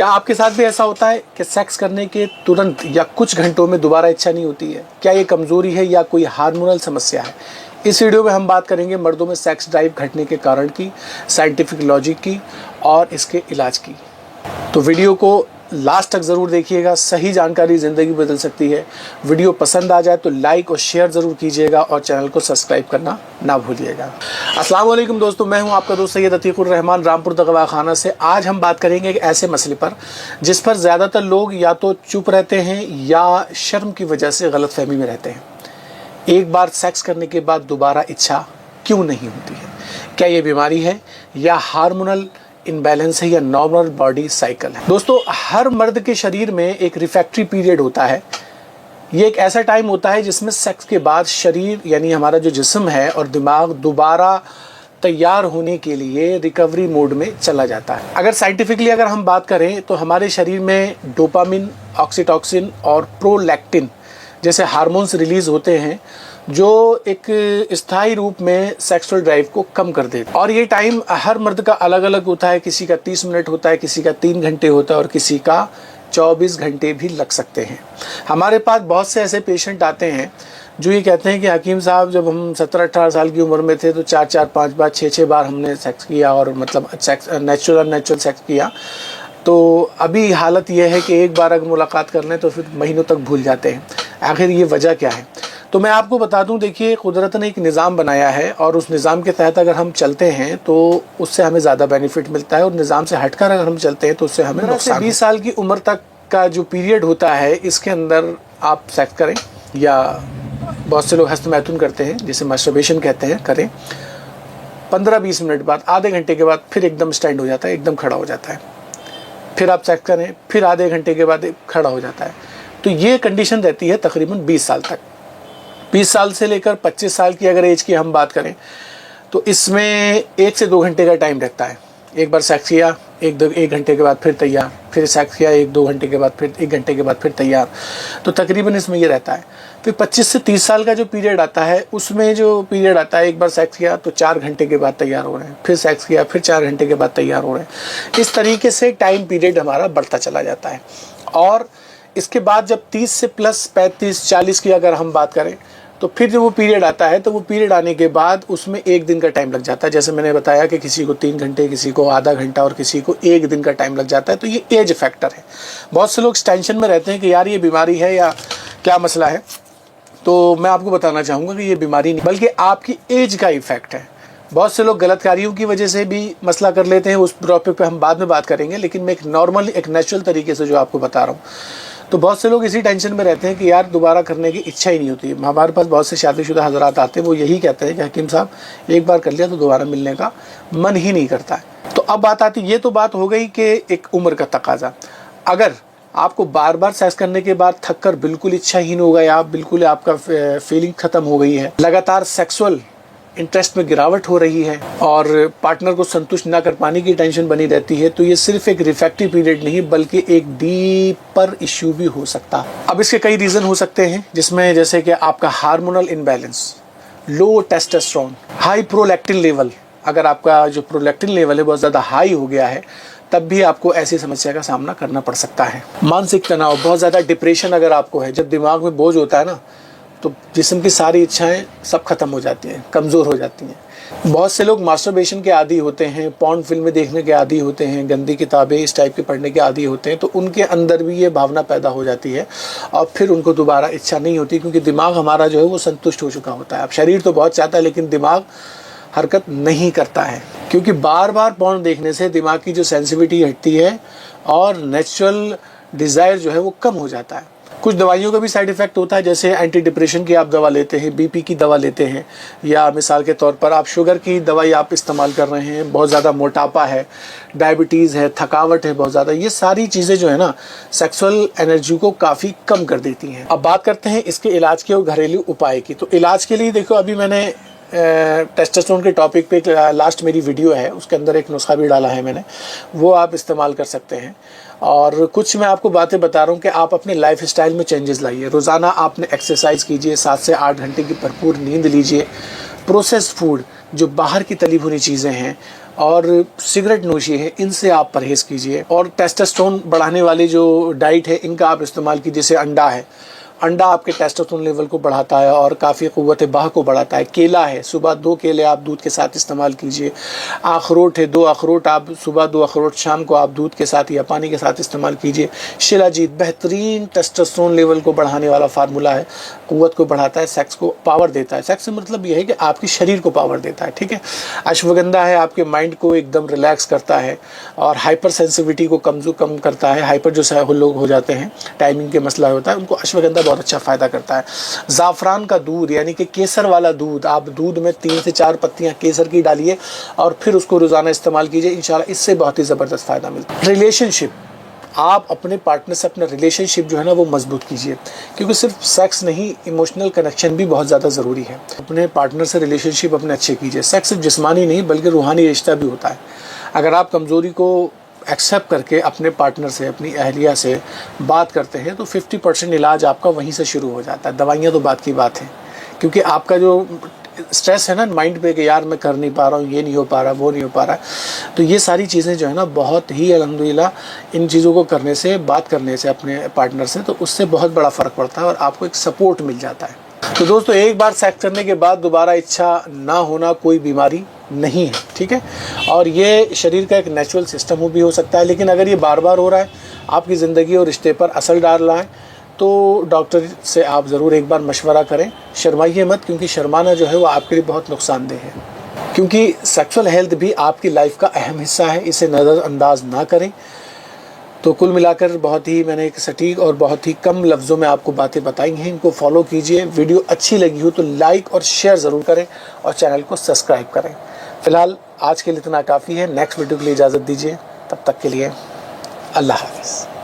क्या आपके साथ भी ऐसा होता है कि सेक्स करने के तुरंत या कुछ घंटों में दोबारा इच्छा नहीं होती है? क्या ये कमज़ोरी है या कोई हार्मोनल समस्या है? इस वीडियो में हम बात करेंगे मर्दों में सेक्स ड्राइव घटने के कारण की, साइंटिफिक लॉजिक की और इसके इलाज की। तो वीडियो को लास्ट तक ज़रूर देखिएगा, सही जानकारी ज़िंदगी बदल सकती है। वीडियो पसंद आ जाए तो लाइक और शेयर ज़रूर कीजिएगा और चैनल को सब्सक्राइब करना ना भूलिएगा। अस्सलाम वालेकुम दोस्तों, मैं हूं आपका दोस्त सैयद अतीकुर रहमान रामपुर दगवाखाना से। आज हम बात करेंगे एक ऐसे मसले पर जिस पर ज़्यादातर लोग या तो चुप रहते हैं या शर्म की वजह से गलतफहमी में रहते हैं। एक बार सेक्स करने के बाद दोबारा इच्छा क्यों नहीं होती है? क्या ये बीमारी है या हार्मोनल इनबैलेंस है या नॉर्मल बॉडी साइकिल है? दोस्तों, हर मर्द के शरीर में एक रिफ्रैक्टरी पीरियड होता है। ये एक ऐसा टाइम होता है जिसमें सेक्स के बाद शरीर यानी हमारा जो जिस्म है और दिमाग दोबारा तैयार होने के लिए रिकवरी मोड में चला जाता है। अगर साइंटिफिकली अगर हम बात करें तो हमारे शरीर में डोपामिन, ऑक्सीटोसिन और प्रोलैक्टिन जैसे हार्मोन्स रिलीज होते हैं जो एक स्थायी रूप में सेक्सुअल ड्राइव को कम कर देते। और ये टाइम हर मर्द का अलग अलग होता है। किसी का 30 मिनट होता है, किसी का 3 घंटे होता है और किसी का 24 घंटे भी लग सकते हैं। हमारे पास बहुत से ऐसे पेशेंट आते हैं जो ये कहते हैं कि हकीम साहब, जब हम 17-18 साल की उम्र में थे तो 4-4, 5 बार, 6-6 बार हमने सेक्स किया और मतलब नेचुरल सेक्स किया। तो अभी हालत यह है कि एक बार अगर मुलाकात कर लें तो फिर महीनों तक भूल जाते हैं। आखिर ये वजह क्या है? तो मैं आपको बता दूं, देखिए, कुदरत ने एक निज़ाम बनाया है और उस निज़ाम के तहत अगर हम चलते हैं तो उससे हमें ज़्यादा बेनिफिट मिलता है और निज़ाम से हटकर अगर हम चलते हैं तो उससे हमें नुकसान। 20 साल की उम्र तक का जो पीरियड होता है इसके अंदर आप सेक्स करें या बहुत से लोग हस्तमैथुन करते हैं जिसे मास्टरबेशन कहते हैं, करें। 15-20 मिनट बाद, आधे घंटे के बाद फिर एकदम स्टैंड हो जाता है, एकदम खड़ा हो जाता है। फिर आप सेक्स करें, फिर आधे घंटे के बाद खड़ा हो जाता है। तो ये कंडीशन रहती है तकरीबन 20 साल तक। 20 साल से लेकर 25 साल की अगर एज की हम बात करें तो इसमें 1 से 2 घंटे का टाइम रहता है। एक बार सेक्स किया, 1 घंटे के बाद फिर तैयार, फिर सेक्स किया 1-2 घंटे के बाद, फिर 1 घंटे के बाद फिर तैयार। तो तकरीबन इसमें ये रहता है। फिर 25 से 30 साल का जो पीरियड आता है उसमें जो पीरियड आता है, एक बार सेक्स किया तो 4 घंटे के बाद तैयार हो रहे हैं, फिर सेक्स किया फिर 4 घंटे के बाद तैयार हो रहे हैं। इस तरीके से टाइम पीरियड हमारा बढ़ता चला जाता है। और इसके बाद जब 30 से प्लस 35-40 की अगर हम बात करें तो फिर जब वो पीरियड आता है तो वो पीरियड आने के बाद उसमें 1 दिन का टाइम लग जाता है। जैसे मैंने बताया कि किसी को 3 घंटे, किसी को आधा घंटा और किसी को 1 दिन का टाइम लग जाता है। तो ये एज फैक्टर है। बहुत से लोग टेंशन में रहते हैं कि यार ये बीमारी है या क्या मसला है। तो मैं आपको बताना चाहूँगा कि ये बीमारी नहीं बल्कि आपकी एज का इफेक्ट है। बहुत से लोग गलत कार्यों की वजह से भी मसला कर लेते हैं, उस टॉपिक पे हम बाद में बात करेंगे, लेकिन मैं एक नॉर्मल, एक नेचुरल तरीके से जो आपको बता रहा हूँ। तो बहुत से लोग इसी टेंशन में रहते हैं कि यार दोबारा करने की इच्छा ही नहीं होती है। हमारे पास बहुत से शादीशुदा हजरात आते हैं, वो यही कहते हैं कि हकीम साहब, एक बार कर लिया तो दोबारा मिलने का मन ही नहीं करता है। तो अब बात आती, ये तो बात हो गई कि एक उम्र का तकाजा। अगर आपको बार बार सेक्स करने के बाद थक कर बिल्कुल इच्छाहीन हो गए, आप बिल्कुल, आपका फीलिंग खत्म हो गई है, लगातार सेक्सुअल इंटरेस्ट में गिरावट हो रही है और पार्टनर को संतुष्ट ना कर पाने की टेंशन बनी रहती है, तो ये सिर्फ एक रिफ्रैक्टिव पीरियड नहीं बल्कि एक डीपर इश्यू भी हो सकता है। अब इसके कई रीज़न हो सकते हैं, जिसमें जैसे कि आपका हार्मोनल इनबैलेंस, लो टेस्टोस्टेरोन, हाई प्रोलैक्टिन लेवल। अगर आपका जो प्रोलैक्टिन लेवल है बहुत ज़्यादा हाई हो गया है तब भी आपको ऐसी समस्या का सामना करना पड़ सकता है। मानसिक तनाव, बहुत ज़्यादा डिप्रेशन अगर आपको है, जब दिमाग में बोझ होता है ना तो जिस्म की सारी इच्छाएं सब खत्म हो जाती हैं, कमज़ोर हो जाती हैं। बहुत से लोग मास्टरबेशन के आदी होते हैं, पॉर्न फिल्में देखने के आदी होते हैं, गंदी किताबें इस टाइप के पढ़ने के आदी होते हैं। तो उनके अंदर भी ये भावना पैदा हो जाती है और फिर उनको दोबारा इच्छा नहीं होती, क्योंकि दिमाग हमारा जो है वो संतुष्ट हो चुका होता है। अब शरीर तो बहुत चाहता है लेकिन दिमाग हरकत नहीं करता है, क्योंकि बार बार पॉर्न देखने से दिमाग की जो सेंसिटिविटी हटती है और नेचुरल डिज़ायर जो है वो कम हो जाता है। कुछ दवाइयों का भी साइड इफ़ेक्ट होता है, जैसे एंटी डिप्रेशन की आप दवा लेते हैं, बीपी की दवा लेते हैं, या मिसाल के तौर पर आप शुगर की दवाई आप इस्तेमाल कर रहे हैं, बहुत ज़्यादा मोटापा है, डायबिटीज़ है, थकावट है बहुत ज़्यादा, ये सारी चीज़ें जो है ना सेक्सुअल एनर्जी को काफ़ी कम कर देती हैं। अब बात करते हैं इसके इलाज के और घरेलू उपाय की। तो इलाज के लिए देखो, अभी मैंने टेस्टोस्टेरोन के टॉपिक पे लास्ट मेरी वीडियो है, उसके अंदर एक नुस्खा भी डाला है मैंने, वो आप इस्तेमाल कर सकते हैं। और कुछ मैं आपको बातें बता रहा हूँ कि आप अपने लाइफ स्टाइल में चेंजेस लाइए। रोज़ाना आपने एक्सरसाइज कीजिए, 7 से 8 घंटे की भरपूर नींद लीजिए। प्रोसेस्ड फूड, जो बाहर की तली भुनी चीज़ें हैं, और सिगरेट नोशी है, इनसे आप परहेज़ कीजिए। और टेस्टोस्टेरोन बढ़ाने वाली जो डाइट है इनका आप इस्तेमाल कीजिए। जैसे अंडा है, अंडा आपके टेस्टोस्टेरोन लेवल को बढ़ाता है और काफ़ी क़ुव्वत बाह को बढ़ाता है। केला है, सुबह 2 केले आप दूध के साथ इस्तेमाल कीजिए। अखरोट है, 2 अखरोट आप सुबह, 2 अखरोट शाम को आप दूध के साथ या पानी के साथ इस्तेमाल कीजिए। शिलाजीत बेहतरीन टेस्टोस्टेरोन लेवल को बढ़ाने वाला फार्मूला है, क़ुव्वत को बढ़ाता है, सेक्स को पावर देता है। सेक्स से मतलब यह है कि आपकी शरीर को पावर देता है, ठीक है। अश्वगंधा है, आपके माइंड को एकदम रिलैक्स करता है और हाइपर सेंसिटिविटी को कम करता है। हाइपर जो लोग हो जाते हैं, टाइमिंग के मसला होता है, उनको अश्वगंधा बहुत अच्छा फ़ायदा करता है। ज़ाफ़रान का दूध यानी कि केसर वाला दूध, आप दूध में 3 से 4 पत्तियां केसर की डालिए और फिर उसको रोज़ाना इस्तेमाल कीजिए, इंशाल्लाह इससे बहुत ही ज़बरदस्त फ़ायदा मिलता है। रिलेशनशिप, आप अपने पार्टनर से अपना रिलेशनशिप जो है ना वो मजबूत कीजिए, क्योंकि सिर्फ सेक्स नहीं, इमोशनल कनेक्शन भी बहुत ज़्यादा ज़रूरी है। अपने पार्टनर से रिलेशनशिप अपने अच्छे कीजिए। सेक्स सिर्फ जिस्मानी नहीं बल्कि रूहानी रिश्ता भी होता है। अगर आप कमज़ोरी को एक्सेप्ट करके अपने पार्टनर से, अपनी अहलिया से बात करते हैं तो 50% इलाज आपका वहीं से शुरू हो जाता है। दवाइयाँ तो बात की बात है, क्योंकि आपका जो स्ट्रेस है ना माइंड पे कि यार मैं कर नहीं पा रहा हूँ, ये नहीं हो पा रहा, वो नहीं हो पा रहा, तो ये सारी चीज़ें जो है ना बहुत ही अल्हम्दुलिल्लाह इन चीज़ों को करने से, बात करने से अपने पार्टनर से, तो उससे बहुत बड़ा फ़र्क पड़ता है और आपको एक सपोर्ट मिल जाता है। तो दोस्तों, एक बार सेक्स करने के बाद दोबारा इच्छा ना होना कोई बीमारी नहीं है, ठीक है। और ये शरीर का एक नेचुरल सिस्टम भी हो सकता है, लेकिन अगर ये बार बार हो रहा है, आपकी ज़िंदगी और रिश्ते पर असर डाल रहा है, तो डॉक्टर से आप ज़रूर एक बार मशवरा करें। शर्माइए मत, क्योंकि शर्माना जो है वो आपके लिए बहुत नुकसानदेह है, क्योंकि सेक्सुअल हेल्थ भी आपकी लाइफ का अहम हिस्सा है, इसे नज़रअंदाज ना करें। तो कुल मिलाकर बहुत ही मैंने एक सटीक और बहुत ही कम लफ्ज़ों में आपको बातें बताई हैं, इनको फॉलो कीजिए। वीडियो अच्छी लगी हो तो लाइक और शेयर ज़रूर करें और चैनल को सब्सक्राइब करें। फ़िलहाल आज के लिए इतना काफ़ी है। नेक्स्ट वीडियो के लिए इजाज़त दीजिए, तब तक के लिए अल्लाह हाफ़िज़।